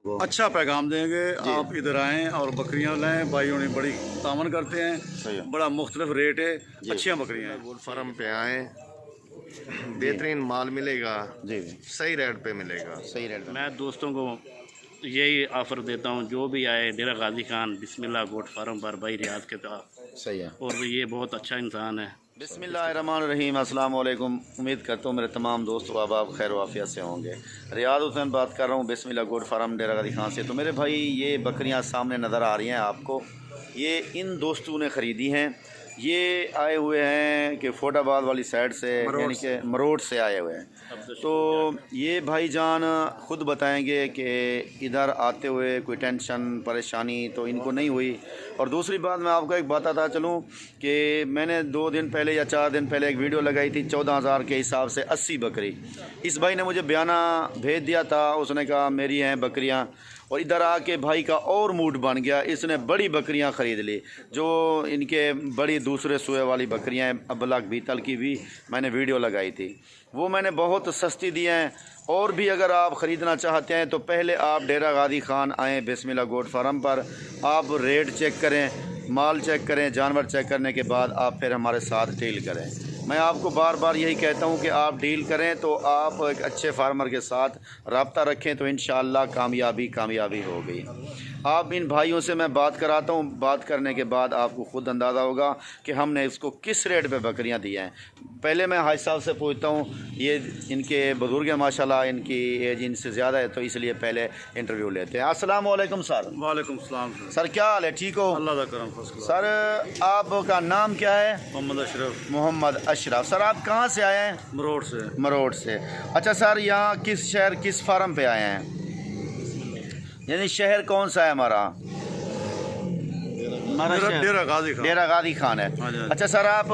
अच्छा पैगाम देंगे। आप इधर आएँ और बकरियां लाएँ। भाइयों ने बड़ी तामन करते हैं, बड़ा मुख्तलिफ रेट है, अच्छी बकरियां हैं। गोट फार्म पे आए, बेहतरीन माल मिलेगा जी, सही रेट पे मिलेगा। सही रेट में। मैं दोस्तों को यही ऑफ़र देता हूँ, जो भी आए डेरा गाजी खान बिस्मिल्लाह गोट फार्म पर, भाई रियाद के पास, सही है। और ये बहुत अच्छा इंसान है। बिस्मिल्लाहिर्रहमानिर्रहीम, अस्सलाम वालेकुम। उम्मीद करता हूँ मेरे तमाम दोस्त अहबाब खैर वाफियत से होंगे। रियाद हुसैन बात कर रहा हूँ बिस्मिल्लाह गोट फार्म डेरा गाजी खान से। तो मेरे भाई ये बकरियाँ सामने नज़र आ रही हैं आपको, ये इन दोस्तों ने ख़रीदी हैं। ये आए हुए हैं कि फोटाबाद वाली साइड से, यानी कि मरोड़ से आए हुए हैं। तो ये भाईजान ख़ुद बताएंगे कि इधर आते हुए कोई टेंशन परेशानी तो इनको नहीं हुई। और दूसरी बात मैं आपको एक बताता चलूँ कि मैंने 2 दिन पहले या 4 दिन पहले एक वीडियो लगाई थी 14,000 के हिसाब से 80 बकरी। इस भाई ने मुझे बयाना भेज दिया था, उसने कहा मेरी हैं बकरियाँ। और इधर आके भाई का और मूड बन गया, इसने बड़ी बकरियां ख़रीद ली, जो इनके बड़ी दूसरे सुए वाली बकरियां हैं, अबलग बीतल की भी मैंने वीडियो लगाई थी, वो मैंने बहुत सस्ती दी हैं। और भी अगर आप ख़रीदना चाहते हैं तो पहले आप डेरा गाजी खान आएँ बिस्मिल्लाह गोट फार्म पर। आप रेट चेक करें, माल चेक करें, जानवर चेक करने के बाद आप फिर हमारे साथ डील करें। मैं आपको बार बार यही कहता हूँ कि आप डील करें तो आप एक अच्छे फार्मर के साथ रब्ता रखें तो इंशाअल्लाह कामयाबी होगी। आप इन भाइयों से मैं बात कराता हूँ, बात करने के बाद आपको ख़ुद अंदाज़ा होगा कि हमने इसको किस रेट पे बकरियाँ दी हैं। पहले मैं हाजी साहब से पूछता हूँ, ये इनके बुज़ुर्ग हैं माशाल्लाह, इनकी एज इनसे ज़्यादा है, तो इसलिए पहले इंटरव्यू लेते हैं। अस्सलाम वालेकुम सर। वालेकुम सलाम सर, क्या हाल है? ठीक हो? अल्लाह का करम फर्स्ट क्लास। सर आपका नाम क्या है? मोहम्मद अशरफ। मोहम्मद अशरफ। सर आप कहाँ से आए हैं? मरोड़ से। मरोड़ से। अच्छा सर, यहाँ किस शहर किस फार्म पे आए हैं? यानी शहर कौन सा है हमारा? डेरा गाजी खान। डेरा गाजी खान है। हाँ जी। अच्छा सर, आप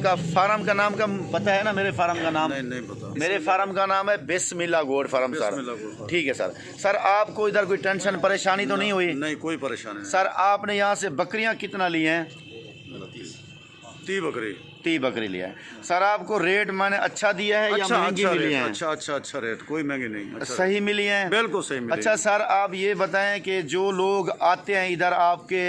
का फार्म का नाम का पता है ना? मेरे फार्म का नाम नहीं पता। मेरे फार्म का नाम है बिस्मिल्लाह गोट फार्म सर। बिस्मिल्लाह गोट फार्म। ठीक है सर। सर आपको इधर कोई टेंशन परेशानी तो नहीं हुई? नहीं, कोई परेशानी नहीं। सर आपने यहाँ से बकरियाँ कितना ली हैं? 30 बकरी। 30 बकरी लिया है। सर आपको रेट मैंने अच्छा दिया है या महंगी मिली है? अच्छा रेट, कोई महंगी नहीं। अच्छा सही मिली है? बिल्कुल सही मिली। अच्छा सर, आप ये बताएं कि जो लोग आते हैं इधर, आपके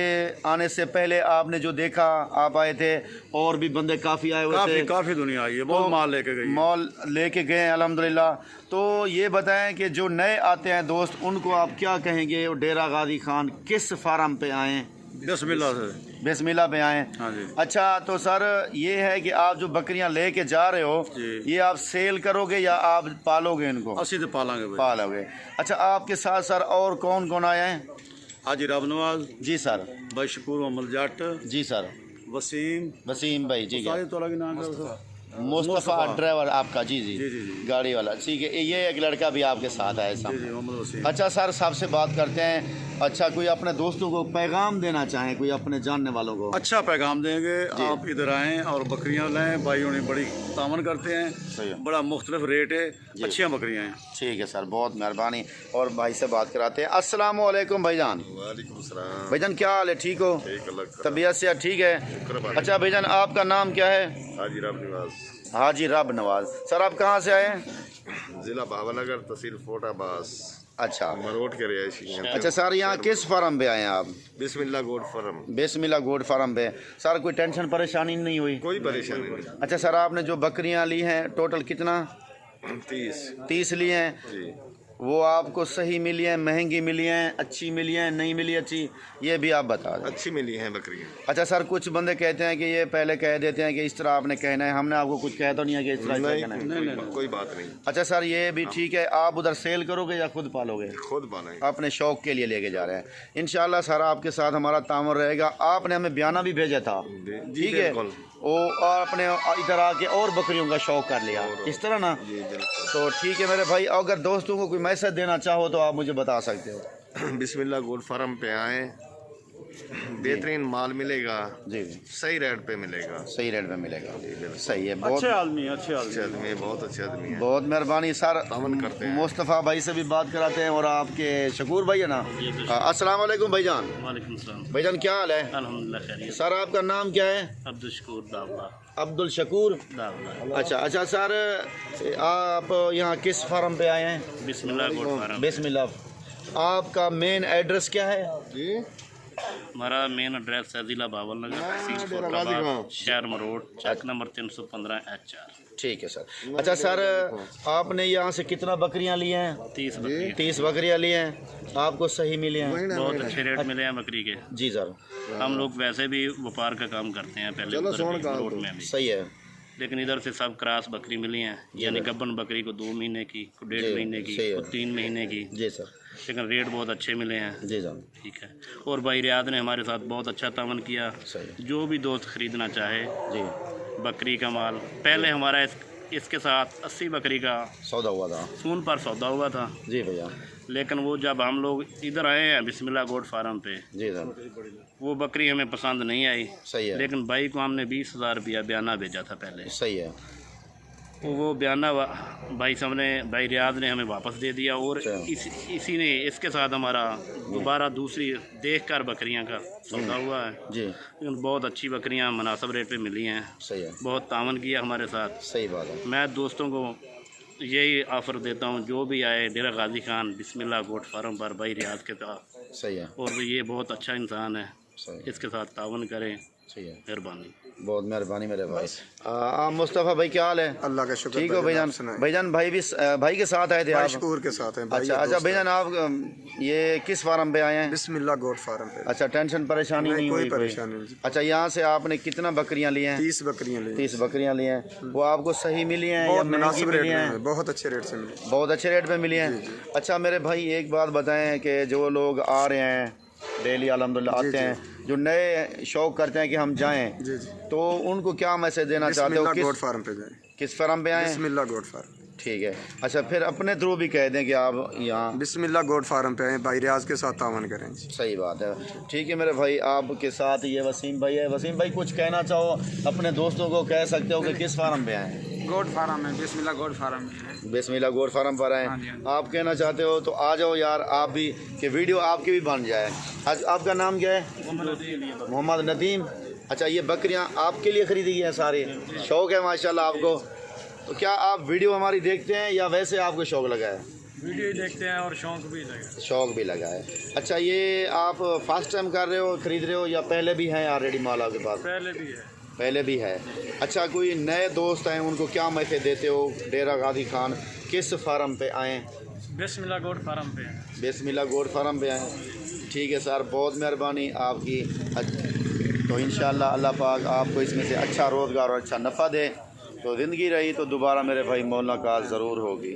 आने से पहले आपने जो देखा, आप आए थे और भी बंदे काफ़ी आए हुए थे, काफ़ी दुनिया आई है, बहुत माल लेके गई। माल लेके गए अल्हम्दुलिल्लाह। तो ये बताएं कि जो नए आते हैं दोस्त, उनको आप क्या कहेंगे? डेरा गाजी खान किस फार्म पे आएँ? बिस्मिल्लाह से। बिस्मिल्लाह पे आएँ। हाँ जी। अच्छा तो सर ये है कि आप जो बकरियां लेके जा रहे हो, ये आप सेल करोगे या आप पालोगे इनको? अस्सी से पालेंगे भाई। पालोगे। अच्छा, आपके साथ सर और कौन कौन आए हैं? हाजी रब नवाज जी सर। भाई शकूर मोहम्मद जट। जी सर। वसीम भाई जी। सारे तो लगे नाम का मुस्तफ़ा ड्राइवर आपका? जी जी जी। गाड़ी वाला, ठीक है। ये एक लड़का भी आपके साथ आया जी मोहम्मद वसीम। अच्छा सर, सबसे बात करते हैं। अच्छा, कोई अपने दोस्तों को पैगाम देना चाहें, कोई अपने जानने वालों को? अच्छा पैगाम देंगे। आप इधर आएँ और बकरियां लाएँ। भाइयों ने बड़ी तामन करते हैं, बड़ा मुख्तलिफ रेट है, अच्छी बकरियां हैं। ठीक है सर, बहुत मेहरबानी। और भाई से बात कराते हैं। अस्सलाम वालेकुम भाईजान। वालेकुम सलाम। भाईजान क्या हाल है? ठीक हो? तबीयत से ठीक है? अच्छा भाईजान, आपका नाम क्या है? हाजी रब नवाज। हाजी रब नवाज। सर आप कहाँ से आए हैं? जिला भावनगर, तहसील फोटाबाद। अच्छा, मरोड़ के रिहायशी हैं। अच्छा सर, यहाँ किस फार्म पे आए हैं आप? बिस्मिल्लाह गोट फार्म। बिस्मिल्लाह गोट फार्म पे। सर कोई टेंशन परेशानी नहीं हुई? कोई परेशानी नहीं। अच्छा सर, आपने जो बकरियाँ ली हैं टोटल कितना? 30 ली हैं। जी। वो आपको सही मिली हैं, महंगी मिली हैं, अच्छी मिली हैं, नहीं मिली अच्छी, ये भी आप बता दें। अच्छी मिली हैं बकरियाँ। अच्छा सर, कुछ बंदे कहते हैं कि ये पहले कह देते हैं कि इस तरह आपने कहना है, हमने आपको कुछ कह तो नहीं है कि इस तरह कहना है? नहीं, कोई बात नहीं। अच्छा सर, ये भी ठीक है। आप उधर सेल करोगे या खुद पालोगे? खुद बनाए, अपने शौक के लिए लेके जा रहे हैं। इंशाल्लाह सर आपके साथ हमारा तामुल रहेगा। आपने हमें बयाना भी भेजा था, ठीक है, और अपने इधर आके और बकरियों का शौक कर लिया, इस तरह ना? तो ठीक है मेरे भाई, अगर दोस्तों को कोई मैसेज देना चाहो तो आप मुझे बता सकते हो। बिस्मिल्लाह गोट फार्म पे आए, बेहतरीन माल मिलेगा जी। सही रेट पे मिलेगा। सही रेट में मिलेगा। सही है। बहुत अच्छे आदमी अच्छे आदमी, बहुत अच्छे आदमी है। बहुत मेहरबानी सर। तामन करते हैं। मुस्तफ़ा भाई से भी बात कराते हैं और आपके शकूर भाई है ना? अस्सलाम वालेकुम भाईजान। वालेकुम सलाम। भाईजान क्या हाल है? अल्हम्दुलिल्लाह खैरियत। सर आपका नाम क्या है? अब्दुल शकूर दावला। अब्दुल शकूर। दावला। अच्छा सर, आप यहाँ किस फार्म पे आए हैं? बिस्मिल्लाह गोट फार्म। बिस्मिल्लाह। आपका मेन एड्रेस क्या है? जी हमारा मेन एड्रेस है ज़िला बावल नगर, तहसील डेरा फैसलाबाद, गाजी खान। शहर मरोड़, चक नंबर 315H4। ठीक है सर। अच्छा सर, आपने यहाँ से कितना बकरियाँ ली हैं? 30 बकरी। 30 बकरियाँ ली हैं, आपको सही मिली हैं? बहुत अच्छे रेट मिले हैं बकरी के। जी सर, हम लोग वैसे भी व्यापार का काम करते हैं पहले चलो, उधर सोन भी, का मरोड़ तो। में भी, सही है। लेकिन इधर से सब क्रॉस बकरी मिली हैं, यानी गब्बन बकरी को 2 महीने की, को 1.5 महीने की, सही है। को 3 महीने की, जी सर। लेकिन रेट बहुत अच्छे मिले हैं। जी सर, ठीक है। और भाई रियाद ने हमारे साथ बहुत अच्छा तावन किया। सही। जो भी दोस्त खरीदना चाहे जी, बकरी का माल, पहले हमारा इसके साथ 80 बकरी का सौदा हुआ था। सून पर सौदा हुआ था, जी भैया। लेकिन वो जब हम लोग इधर आए हैं बिस्मिल्लाह गोट फार्म पे, जी सर, वो बकरी हमें पसंद नहीं आई। सही है। लेकिन भाई को हमने 20,000 रुपया बयाना भेजा था पहले, सही है। वो बयाना भाई साहब ने, भाई रियाद ने हमें वापस दे दिया। और अच्छा। इसी ने इसके साथ हमारा दोबारा दूसरी देखकर बकरियां का सौदा हुआ है। जी, लेकिन बहुत अच्छी बकरियां मुनासिब रेट पे मिली हैं। सही है। बहुत तावन किया हमारे साथ। सही बात है। मैं दोस्तों को यही ऑफ़र देता हूँ, जो भी आए डेरा गाजी खान बिस्मिल्लाह गोट फार्म पर भाई रियाद के साथ, सही है। और ये बहुत अच्छा इंसान है, सही है। इसके साथ तावन करें। सही है। मेहरबानी। बहुत मेहरबानी मेरे भाई। आप मुस्तफ़ा भाई क्या हाल है? अल्लाह का शुक्र। ठीक हो भाईजान? भाईजान भाई भी भाई के साथ आए थे आप? मशकूर के साथ हैं भाई। अच्छा अच्छा भाईजान, आप ये किस फार्म पे आए हैं? बिस्मिल्लाह गोट फार्म पे। अच्छा, टेंशन परेशानी नहीं कोई हुई? परेशानी नहीं। अच्छा, यहाँ से आपने कितना बकरियाँ ली हैं? 30 बकरियां ली। 30 बकरियाँ ली हैं। वो आपको सही मिली हैं या बहुत महंगी मुनासिब मिली रेट हैं? में, बहुत अच्छे रेट से मिली। बहुत अच्छे रेट में मिली हैं। अच्छा मेरे भाई, एक बात बताएं कि जो लोग आ रहे हैं डेली अल्हम्दुलिल्लाह आते हैं, जो नए शौक करते हैं कि हम जाएं, जी जी, तो उनको क्या मैसेज देना चाहते हो? बिस्मिल्लाह गोट फार्म पे जाएं। किस फार्म पे आए? बिस्मिल्लाह गोट फार्म। ठीक है। अच्छा, फिर अपने थ्रू भी कह दें कि आप यहाँ बिस्मिल्लाह गोट फार्म पे आए, भाई रियाज के साथ तावन करें। सही बात है। ठीक है मेरे भाई, आपके साथ ये वसीम भाई है। वसीम भाई, कुछ कहना चाहो अपने दोस्तों को, कह सकते हो कि किस फार्म पे आए? गोट फार्म है, बिस्मिल्लाह गोट फार्म है। बिस्मिल्लाह गोट फार्म पर आए। आप कहना चाहते हो तो आ जाओ यार, आप भी, कि वीडियो आपकी भी बन जाए। आज आपका नाम क्या है? मोहम्मद नदीम। अच्छा, ये बकरियां आपके लिए खरीदी गई हैं सारी? शौक़ है माशाल्लाह आपको। तो क्या आप वीडियो हमारी देखते हैं या वैसे आपको शौक़ लगा है? वीडियो देखते हैं और शौक भी लगा। शौक़ भी लगा है। अच्छा, ये आप फर्स्ट टाइम कर रहे हो, ख़रीद रहे हो, या पहले भी हैं ऑलरेडी माल आपके पास? पहले भी है। पहले भी है। अच्छा, कोई नए दोस्त हैं उनको क्या मैसेज देते हो? डेरा गाजी खान किस फार्म पे आएँ? बिस्मिल्लाह गोट फार्म पे है। बिस्मिल्लाह गोट फार्म पे आएँ। ठीक है सर, बहुत मेहरबानी आपकी। तो इंशाअल्लाह अल्लाह पाक आपको इसमें से अच्छा रोज़गार और अच्छा नफ़ा दे। तो ज़िंदगी रही तो दोबारा मेरे भाई मुलाकात ज़रूर होगी।